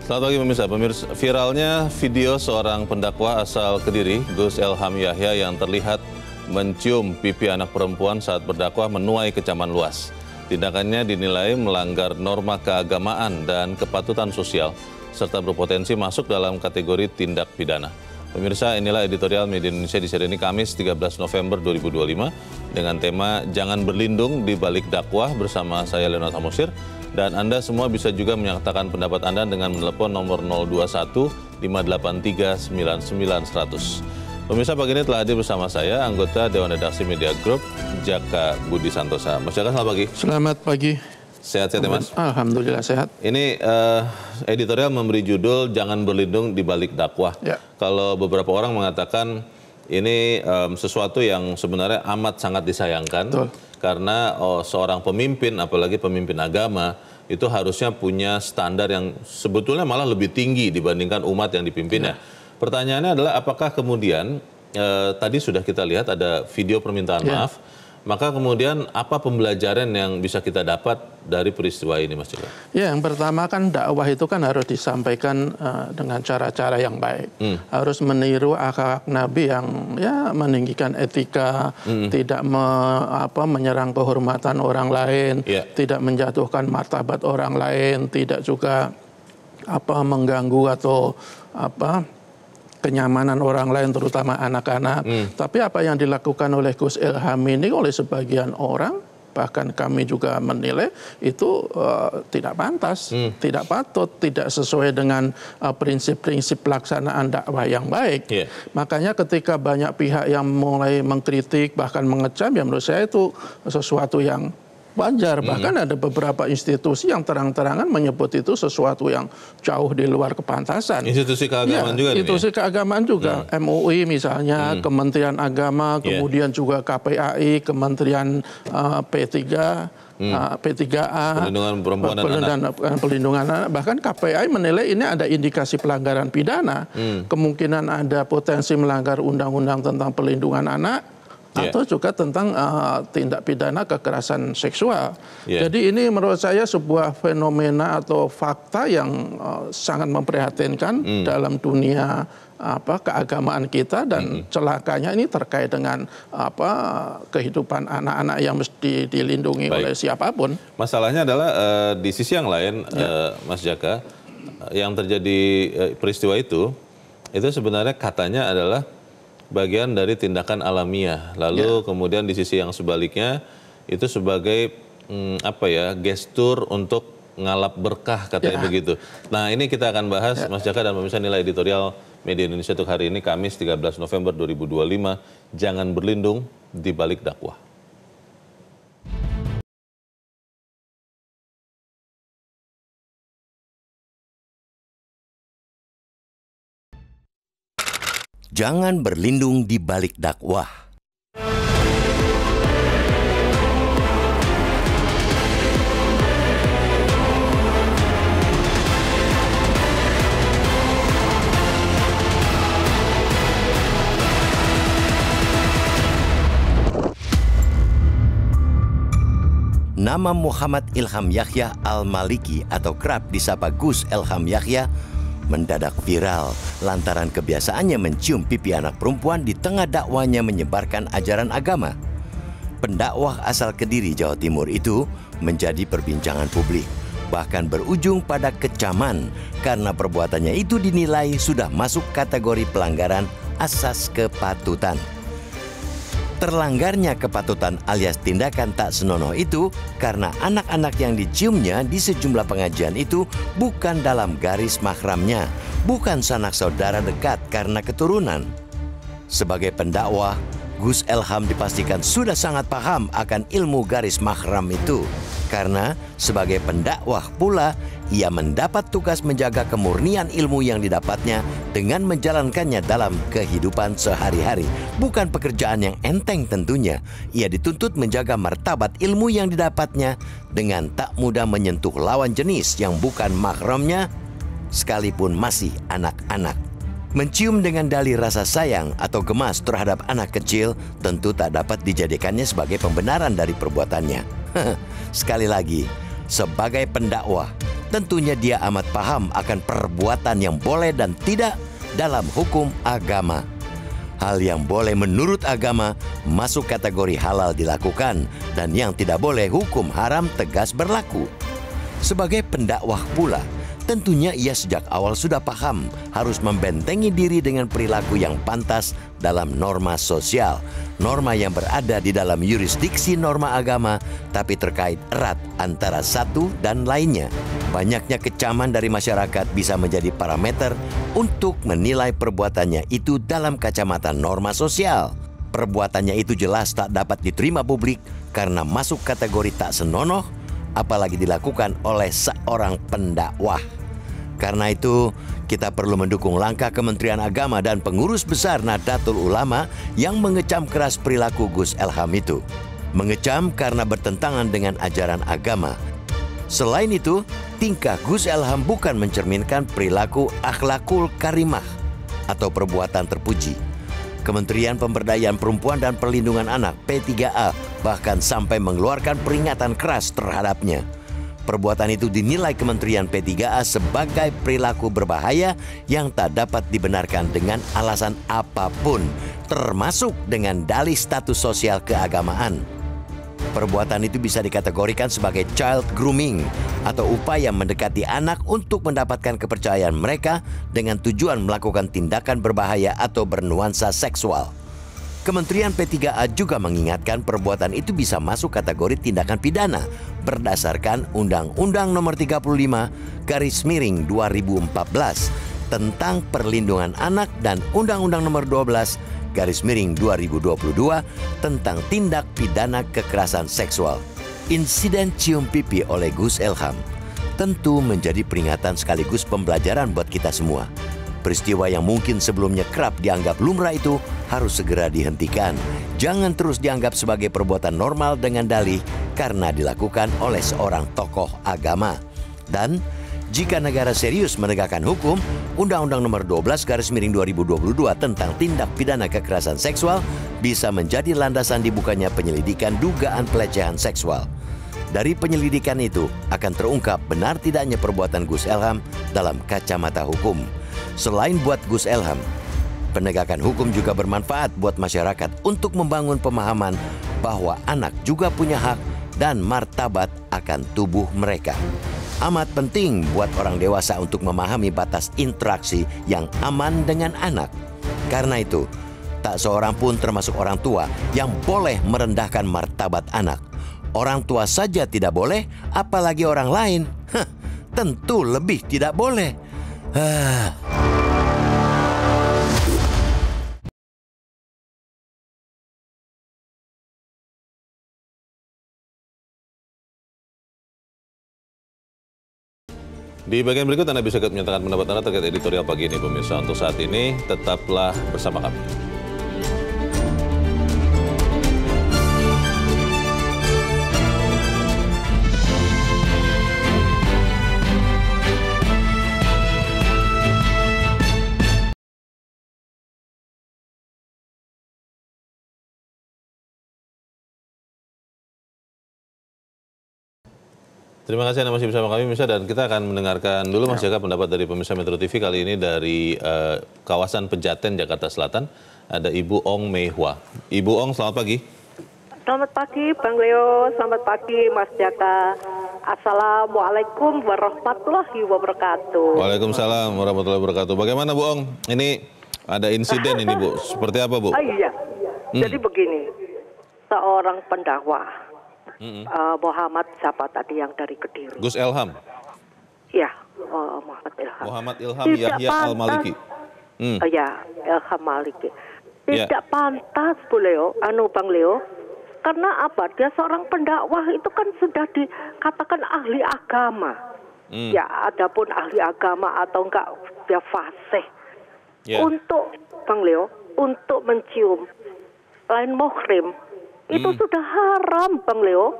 Selamat pagi pemirsa. Viralnya video seorang pendakwa asal Kediri, Gus Elham Yahya yang terlihat mencium pipi anak perempuan saat berdakwah menuai kecaman luas. Tindakannya dinilai melanggar norma keagamaan dan kepatutan sosial, serta berpotensi masuk dalam kategori tindak pidana. Pemirsa, inilah editorial Media Indonesia di seri ini Kamis 13 November 2025 dengan tema Jangan Berlindung di Balik Dakwah bersama saya Leonard Samosir. Dan Anda semua bisa juga menyatakan pendapat Anda dengan menelepon nomor 021 583 99 100. Pemirsa, pagi ini telah hadir bersama saya anggota Dewan Redaksi Media Group, Jaka Budi Santosa. Mas Jaka, selamat pagi. Selamat pagi. Sehat-sehat ya, Mas? Alhamdulillah sehat. Ini editorial memberi judul Jangan Berlindung di Balik Dakwah. Ya. Kalau beberapa orang mengatakan ini sesuatu yang sebenarnya amat sangat disayangkan. Betul. Karena seorang pemimpin, apalagi pemimpin agama, itu harusnya punya standar yang sebetulnya malah lebih tinggi dibandingkan umat yang dipimpinnya. Pertanyaannya adalah apakah kemudian, tadi sudah kita lihat ada video permintaan maaf, maka kemudian apa pembelajaran yang bisa kita dapat dari peristiwa ini, Mas Jaka? Ya, yang pertama kan dakwah itu kan harus disampaikan dengan cara-cara yang baik. Harus meniru akhlak Nabi yang ya meninggikan etika, tidak menyerang kehormatan orang lain, tidak menjatuhkan martabat orang lain, tidak juga mengganggu atau kenyamanan orang lain, terutama anak-anak. Tapi apa yang dilakukan oleh Gus Elham ini oleh sebagian orang, bahkan kami juga menilai itu tidak pantas, tidak patut, tidak sesuai dengan prinsip-prinsip pelaksanaan dakwah yang baik. Makanya ketika banyak pihak yang mulai mengkritik, bahkan mengecam, ya menurut saya itu sesuatu yang wajar. Bahkan ada beberapa institusi yang terang-terangan menyebut itu sesuatu yang jauh di luar kepantasan. Institusi keagamaan juga? Institusi keagamaan juga. MUI misalnya, Kementerian Agama, kemudian juga KPAI, Kementerian P3A, Perlindungan Perempuan dan Pelindungan Anak. Bahkan KPAI menilai ini ada indikasi pelanggaran pidana. Kemungkinan ada potensi melanggar undang-undang tentang perlindungan anak, atau juga tentang tindak pidana kekerasan seksual. Jadi ini menurut saya sebuah fenomena atau fakta yang sangat memprihatinkan dalam dunia keagamaan kita, dan celakanya ini terkait dengan kehidupan anak-anak yang mesti dilindungi oleh siapapun. Masalahnya adalah di sisi yang lain, Mas Jaka, yang terjadi peristiwa itu sebenarnya katanya adalah bagian dari tindakan alamiah. Lalu kemudian di sisi yang sebaliknya itu sebagai gestur untuk ngalap berkah, katanya begitu. Nah, ini kita akan bahas, Mas Jaka dan pemirsa, nilai editorial Media Indonesia untuk hari ini Kamis 13 November 2025, Jangan Berlindung di Balik Dakwah. Jangan berlindung di balik dakwah. Nama Muhammad Ilham Yahya Al-Maliki atau kerap disapa Gus Elham Yahya mendadak viral lantaran kebiasaannya mencium pipi anak perempuan di tengah dakwanya menyebarkan ajaran agama. Pendakwah asal Kediri, Jawa Timur itu menjadi perbincangan publik, bahkan berujung pada kecaman karena perbuatannya itu dinilai sudah masuk kategori pelanggaran asas kepatutan. Terlanggarnya kepatutan alias tindakan tak senonoh itu karena anak-anak yang diciumnya di sejumlah pengajian itu bukan dalam garis mahramnya, bukan sanak saudara dekat karena keturunan. Sebagai pendakwah, Gus Elham dipastikan sudah sangat paham akan ilmu garis mahram itu. Karena sebagai pendakwah pula, ia mendapat tugas menjaga kemurnian ilmu yang didapatnya dengan menjalankannya dalam kehidupan sehari-hari. Bukan pekerjaan yang enteng tentunya. Ia dituntut menjaga martabat ilmu yang didapatnya dengan tak mudah menyentuh lawan jenis yang bukan mahramnya, sekalipun masih anak-anak. Mencium dengan dalih rasa sayang atau gemas terhadap anak kecil tentu tak dapat dijadikannya sebagai pembenaran dari perbuatannya. Sekali lagi, sebagai pendakwah, tentunya dia amat paham akan perbuatan yang boleh dan tidak dalam hukum agama. Hal yang boleh menurut agama masuk kategori halal dilakukan, dan yang tidak boleh hukum haram tegas berlaku. Sebagai pendakwah pula, tentunya ia sejak awal sudah paham harus membentengi diri dengan perilaku yang pantas dalam norma sosial, norma yang berada di dalam yurisdiksi norma agama, tapi terkait erat antara satu dan lainnya. Banyaknya kecaman dari masyarakat bisa menjadi parameter untuk menilai perbuatannya itu dalam kacamata norma sosial. Perbuatannya itu jelas tak dapat diterima publik karena masuk kategori tak senonoh, apalagi dilakukan oleh seorang pendakwah. Karena itu, kita perlu mendukung langkah Kementerian Agama dan pengurus besar Nahdlatul Ulama yang mengecam keras perilaku Gus Elham itu. Mengecam karena bertentangan dengan ajaran agama. Selain itu, tingkah Gus Elham bukan mencerminkan perilaku akhlakul karimah atau perbuatan terpuji. Kementerian Pemberdayaan Perempuan dan Perlindungan Anak P3A bahkan sampai mengeluarkan peringatan keras terhadapnya. Perbuatan itu dinilai Kementerian P3A sebagai perilaku berbahaya yang tak dapat dibenarkan dengan alasan apapun, termasuk dengan dalih status sosial keagamaan. Perbuatan itu bisa dikategorikan sebagai child grooming atau upaya mendekati anak untuk mendapatkan kepercayaan mereka dengan tujuan melakukan tindakan berbahaya atau bernuansa seksual. Kementerian P3A juga mengingatkan perbuatan itu bisa masuk kategori tindakan pidana berdasarkan Undang-Undang Nomor 35/2014 tentang Perlindungan Anak dan Undang-Undang Nomor 12/2022 tentang tindak pidana kekerasan seksual. Insiden cium pipi oleh Gus Elham tentu menjadi peringatan sekaligus pembelajaran buat kita semua. Peristiwa yang mungkin sebelumnya kerap dianggap lumrah itu harus segera dihentikan. Jangan terus dianggap sebagai perbuatan normal dengan dalih karena dilakukan oleh seorang tokoh agama. Dan jika negara serius menegakkan hukum, Undang-Undang Nomor 12/2022 tentang tindak pidana kekerasan seksual bisa menjadi landasan dibukanya penyelidikan dugaan pelecehan seksual. Dari penyelidikan itu akan terungkap benar tidaknya perbuatan Gus Elham dalam kacamata hukum. Selain buat Gus Elham, penegakan hukum juga bermanfaat buat masyarakat untuk membangun pemahaman bahwa anak juga punya hak dan martabat akan tubuh mereka. Amat penting buat orang dewasa untuk memahami batas interaksi yang aman dengan anak. Karena itu, tak seorang pun termasuk orang tua yang boleh merendahkan martabat anak. Orang tua saja tidak boleh, apalagi orang lain. Tentu lebih tidak boleh. Di bagian berikut Anda bisa menyatakan pendapat Anda terkait editorial pagi ini, pemirsa. Untuk saat ini, tetaplah bersama kami. Terima kasih Anda masih bersama kami, pemirsa, dan kita akan mendengarkan dulu Mas Jaka pendapat dari pemirsa Metro TV kali ini dari kawasan Pejaten, Jakarta Selatan. Ada Ibu Ong Mei Hua. Ibu Ong, selamat pagi. Selamat pagi Bang Leo, selamat pagi Mas Jaka. Assalamualaikum warahmatullahi wabarakatuh. Waalaikumsalam warahmatullahi wabarakatuh. Bagaimana Bu Ong? Ini ada insiden ini Bu, seperti apa Bu? Iya, jadi begini, seorang pendakwah. Muhammad siapa tadi yang dari Kediri? Gus Elham. Ya, Muhammad Ilham. Muhammad Ilham Yahya Al-Maliki. Ya, Ilham Maliki. Tidak pantas Bu Leo, Bang Leo. Karena apa? Dia seorang pendakwah itu kan sudah dikatakan ahli agama. Ya, adapun ahli agama atau enggak dia fasih. Untuk Bang Leo, untuk mencium lain muhrim itu sudah haram Bang Leo.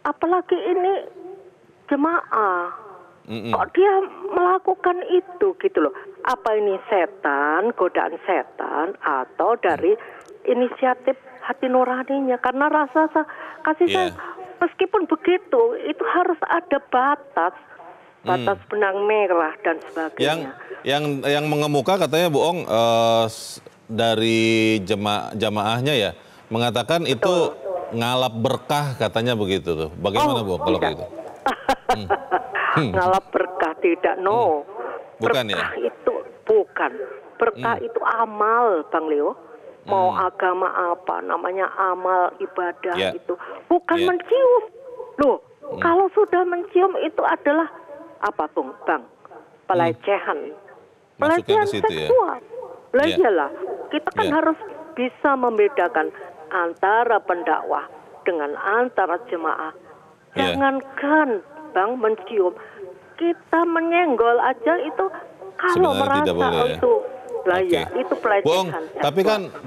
Apalagi ini jemaah. Kok dia melakukan itu gitu loh. Apa ini setan, godaan setan, atau dari inisiatif hati nuraninya? Karena rasa kasih sayang, meskipun begitu itu harus ada batas. batas benang merah dan sebagainya. Yang mengemuka katanya Bu Ong dari jamaahnya ya mengatakan itu ngalap berkah katanya begitu tuh. Bagaimana Bu Ong kalau gitu? Ngalap berkah tidak, no. Bukan berkah ya? itu bukan. Berkah itu amal, Bang Leo. Mau agama apa, namanya amal ibadah itu. Bukan mencium. Loh, kalau sudah mencium itu adalah apa, Bang? Pelecehan. Pelecehan seksual. Lah iyalah, kita kan harus bisa membedakan antara pendakwah dengan antara jemaah. Jangankan Bang mencium, kita menyenggol aja itu kalau sebenarnya merasa itu itu pelecehan.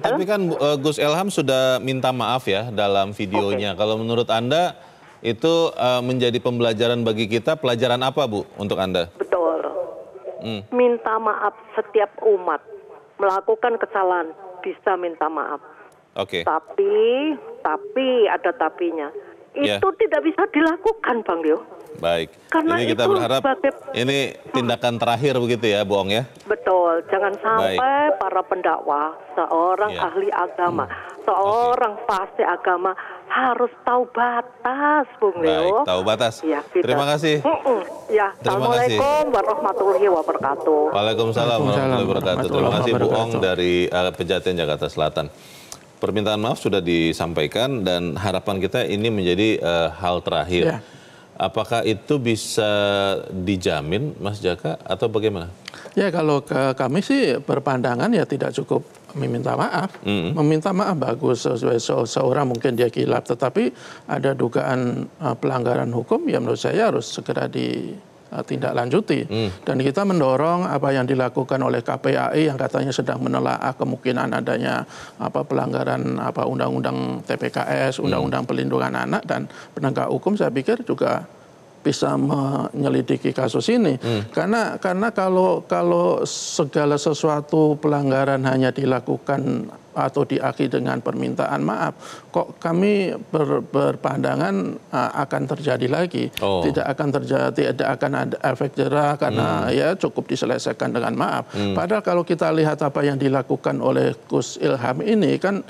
Tapi kan Gus Elham sudah minta maaf ya dalam videonya. Kalau menurut Anda itu menjadi pembelajaran bagi kita, pelajaran apa Bu untuk Anda? Betul. Minta maaf, setiap umat melakukan kesalahan bisa minta maaf. Tapi ada tapinya. Itu tidak bisa dilakukan, Bang Leo. Baik. Karena ini kita berharap ini tindakan terakhir begitu ya, Boong ya? Betul. Jangan sampai para pendakwah, seorang ahli agama, seorang fasih agama harus tahu batas, Bung Leo. Baik, tahu batas. Ya, terima kasih. Assalamualaikum warahmatullahi wabarakatuh. Waalaikumsalam warahmatullahi wabarakatuh. Terima kasih Bu Ong dari Pejaten Jakarta Selatan. Permintaan maaf sudah disampaikan dan harapan kita ini menjadi hal terakhir. Apakah itu bisa dijamin, Mas Jaka, atau bagaimana? Ya, kalau kami sih berpandangan ya tidak cukup meminta maaf. Meminta maaf bagus, seorang mungkin dia kilap, tetapi ada dugaan pelanggaran hukum, ya menurut saya harus segera ditindaklanjuti. Dan kita mendorong apa yang dilakukan oleh KPAI yang katanya sedang menelaah kemungkinan adanya pelanggaran undang-undang TPKS, undang-undang pelindungan anak, dan penegak hukum saya pikir juga bisa menyelidiki kasus ini. Karena kalau segala sesuatu pelanggaran hanya dilakukan atau diakhiri dengan permintaan maaf, kok kami berpandangan akan terjadi lagi. Tidak akan ada efek jerah karena ya cukup diselesaikan dengan maaf. Padahal kalau kita lihat apa yang dilakukan oleh Gus Ilham ini kan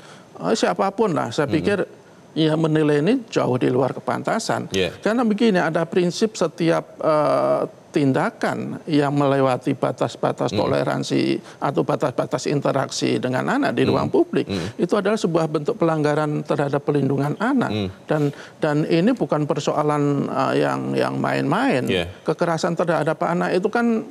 siapapun lah, saya pikir ya menilai ini jauh di luar kepantasan. Karena begini, ada prinsip setiap tindakan yang melewati batas-batas toleransi atau batas-batas interaksi dengan anak di ruang publik itu adalah sebuah bentuk pelanggaran terhadap pelindungan anak. Dan ini bukan persoalan yang main-main. Kekerasan terhadap anak itu kan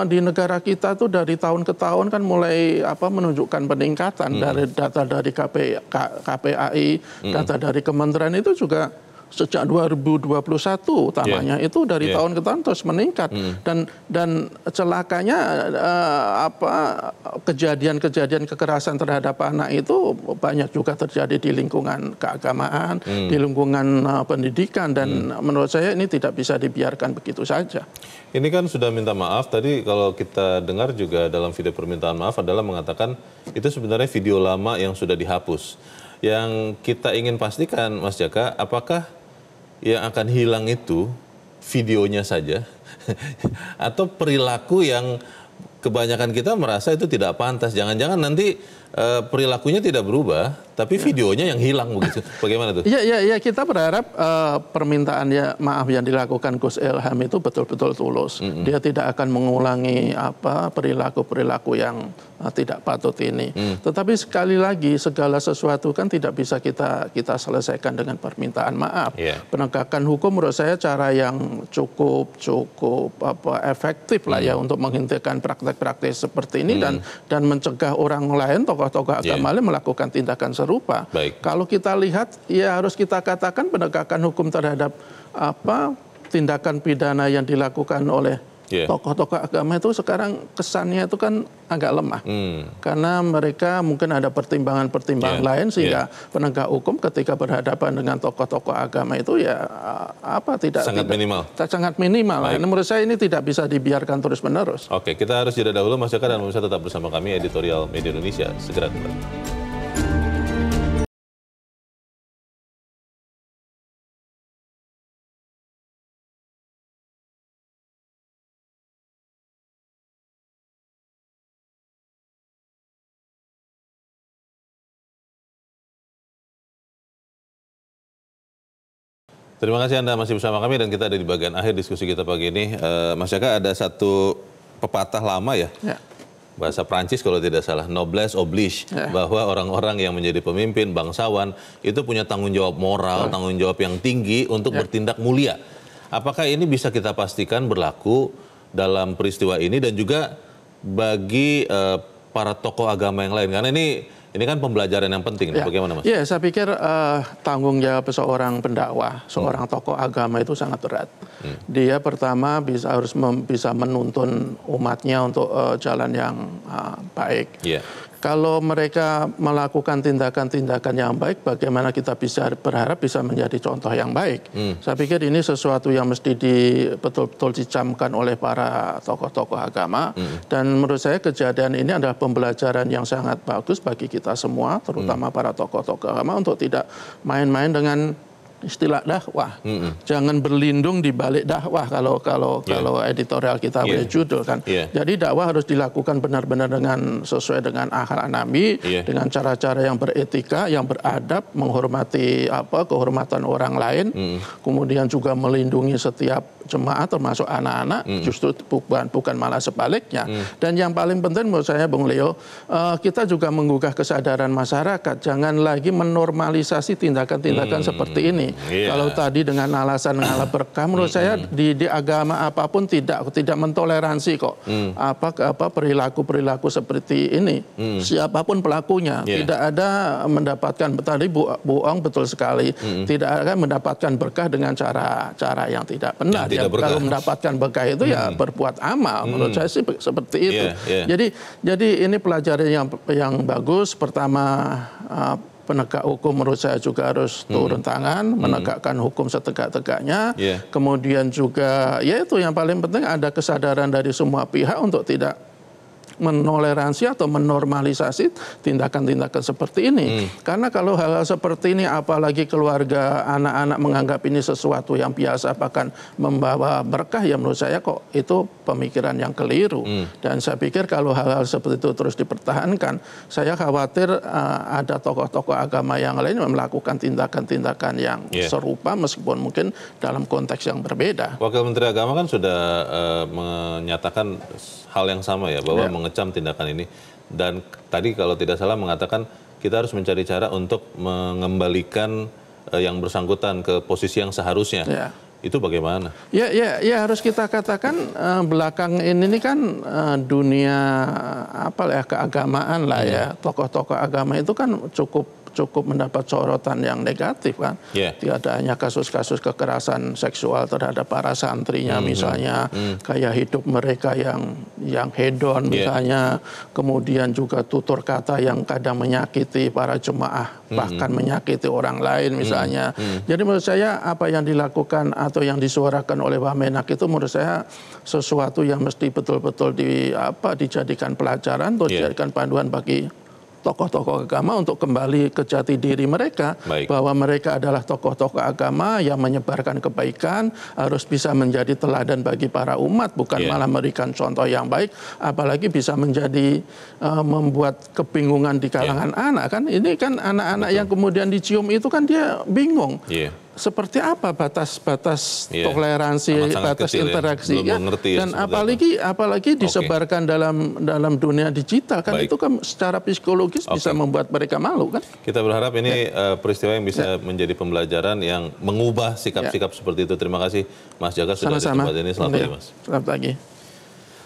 di negara kita tuh dari tahun ke tahun kan mulai menunjukkan peningkatan. Dari data dari KPAI, data dari kementerian itu juga sejak 2021 utamanya itu dari tahun ke tahun terus meningkat. Dan celakanya kejadian-kejadian kekerasan terhadap anak itu banyak juga terjadi di lingkungan keagamaan, di lingkungan pendidikan, dan menurut saya ini tidak bisa dibiarkan begitu saja. Ini kan sudah minta maaf, tadi kalau kita dengar juga dalam video permintaan maaf adalah mengatakan itu sebenarnya video lama yang sudah dihapus. Yang kita ingin pastikan, Mas Jaka, apakah yang akan hilang itu videonya saja atau perilaku yang kebanyakan kita merasa itu tidak pantas. Jangan-jangan nanti perilakunya tidak berubah, tapi videonya yang hilang begitu. Bagaimana tuh? Iya, kita berharap permintaan maaf yang dilakukan Gus Ilham itu betul-betul tulus. Dia tidak akan mengulangi perilaku-perilaku yang tidak patut ini. Tetapi sekali lagi segala sesuatu kan tidak bisa kita selesaikan dengan permintaan maaf. Penegakan hukum menurut saya cara yang cukup efektif lah ya untuk menghentikan praktek-praktek seperti ini dan mencegah orang lain, tokoh-tokoh agama lain melakukan tindakan serupa. Kalau kita lihat, ya harus kita katakan penegakan hukum terhadap tindakan pidana yang dilakukan oleh tokoh-tokoh agama itu sekarang kesannya itu kan agak lemah. Karena mereka mungkin ada pertimbangan-pertimbangan lain sehingga penegak hukum ketika berhadapan dengan tokoh-tokoh agama itu sangat minimal. Menurut saya ini tidak bisa dibiarkan terus-menerus. Oke, kita harus jeda dahulu, Mas Jaka, dan pemirsa tetap bersama kami Editorial Media Indonesia. Segera kembali. Terima kasih Anda masih bersama kami dan kita ada di bagian akhir diskusi kita pagi ini. Mas Jaka, ada satu pepatah lama ya, bahasa Prancis kalau tidak salah, noblesse oblige, bahwa orang-orang yang menjadi pemimpin bangsawan itu punya tanggung jawab moral, tanggung jawab yang tinggi untuk bertindak mulia. Apakah ini bisa kita pastikan berlaku dalam peristiwa ini dan juga bagi para tokoh agama yang lain? Karena ini kan pembelajaran yang penting. Bagaimana Mas? Ya, saya pikir tanggung jawab seorang pendakwah, seorang tokoh agama itu sangat berat. Dia pertama harus bisa menuntun umatnya untuk jalan yang baik. Kalau mereka melakukan tindakan-tindakan yang baik, bagaimana kita bisa berharap bisa menjadi contoh yang baik? Saya pikir ini sesuatu yang mesti betul-betul dicamkan oleh para tokoh-tokoh agama. Dan menurut saya kejadian ini adalah pembelajaran yang sangat bagus bagi kita semua, terutama para tokoh-tokoh agama, untuk tidak main-main dengan istilah dakwah. Jangan berlindung di balik dakwah kalau editorial kita boleh judul kan. Jadi dakwah harus dilakukan benar-benar sesuai dengan akhlak Nabi, dengan cara-cara yang beretika, yang beradab, menghormati kehormatan orang lain, kemudian juga melindungi setiap jemaat termasuk anak-anak, justru bukan malah sebaliknya. Dan yang paling penting menurut saya Bung Leo, kita juga menggugah kesadaran masyarakat, jangan lagi menormalisasi tindakan-tindakan seperti ini. Kalau tadi dengan alasan ngalah berkah, menurut saya di agama apapun tidak mentoleransi kok perilaku seperti ini. Siapapun pelakunya tidak ada mendapatkan, tadi Bu Ong betul sekali, tidak akan mendapatkan berkah dengan cara yang tidak benar. Kalau mendapatkan berkah itu ya berbuat amal. Menurut saya sih seperti itu. Jadi ini pelajaran yang bagus. Pertama, penegak hukum menurut saya juga harus turun tangan, menegakkan hukum setegak-tegaknya. Kemudian juga, ya itu yang paling penting, ada kesadaran dari semua pihak untuk tidak menoleransi atau menormalisasi tindakan-tindakan seperti ini. Karena kalau hal-hal seperti ini, apalagi keluarga, anak-anak menganggap ini sesuatu yang biasa, bahkan membawa berkah, ya menurut saya kok itu pemikiran yang keliru. Dan saya pikir kalau hal-hal seperti itu terus dipertahankan, saya khawatir ada tokoh-tokoh agama yang lain melakukan tindakan-tindakan yang serupa, meskipun mungkin dalam konteks yang berbeda. Wakil Menteri Agama kan sudah menyatakan hal yang sama ya, bahwa mengecam tindakan ini. Dan tadi kalau tidak salah mengatakan kita harus mencari cara untuk mengembalikan yang bersangkutan ke posisi yang seharusnya. Itu bagaimana? Ya harus kita katakan belakang ini kan dunia keagamaan lah ya. Tokoh-tokoh agama itu kan cukup mendapat sorotan yang negatif kan. Tidak hanya kasus-kasus kekerasan seksual terhadap para santrinya misalnya, kayak hidup mereka yang hedon misalnya, kemudian juga tutur kata yang kadang menyakiti para jemaah, bahkan menyakiti orang lain misalnya. Jadi menurut saya apa yang dilakukan atau yang disuarakan oleh Wamenak itu menurut saya sesuatu yang mesti betul-betul dijadikan pelajaran atau dijadikan panduan bagi tokoh-tokoh agama untuk kembali ke jati diri mereka, bahwa mereka adalah tokoh-tokoh agama yang menyebarkan kebaikan, harus bisa menjadi teladan bagi para umat, bukan malah memberikan contoh yang baik, apalagi bisa menjadi membuat kebingungan di kalangan anak kan. Ini kan anak-anak yang kemudian dicium itu kan dia bingung. Seperti apa batas-batas toleransi, batas interaksi ya. Dan apalagi disebarkan dalam dunia digital kan, itu kan secara psikologis bisa membuat mereka malu kan. Kita berharap ini peristiwa yang bisa menjadi pembelajaran yang mengubah sikap-sikap seperti itu. Terima kasih Mas Jaka sudah di tempat ini. Selamat pagi Mas. Selamat pagi.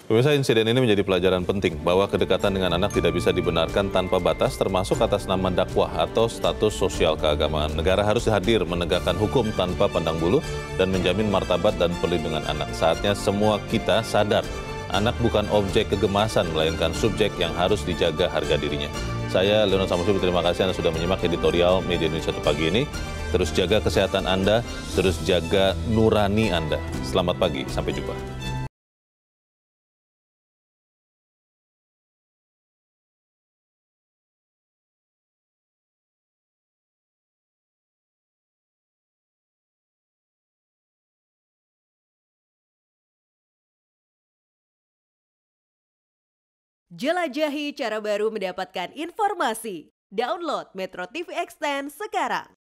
Pemirsa, insiden ini menjadi pelajaran penting bahwa kedekatan dengan anak tidak bisa dibenarkan tanpa batas, termasuk atas nama dakwah atau status sosial keagamaan. Negara harus hadir menegakkan hukum tanpa pandang bulu dan menjamin martabat dan perlindungan anak. Saatnya semua kita sadar, anak bukan objek kegemasan, melainkan subjek yang harus dijaga harga dirinya. Saya, Leonard Samusubi, terima kasih Anda sudah menyimak editorial Media Indonesia pagi ini. Terus jaga kesehatan Anda, terus jaga nurani Anda. Selamat pagi, sampai jumpa. Jelajahi cara baru mendapatkan informasi. Download Metro TV Extend sekarang.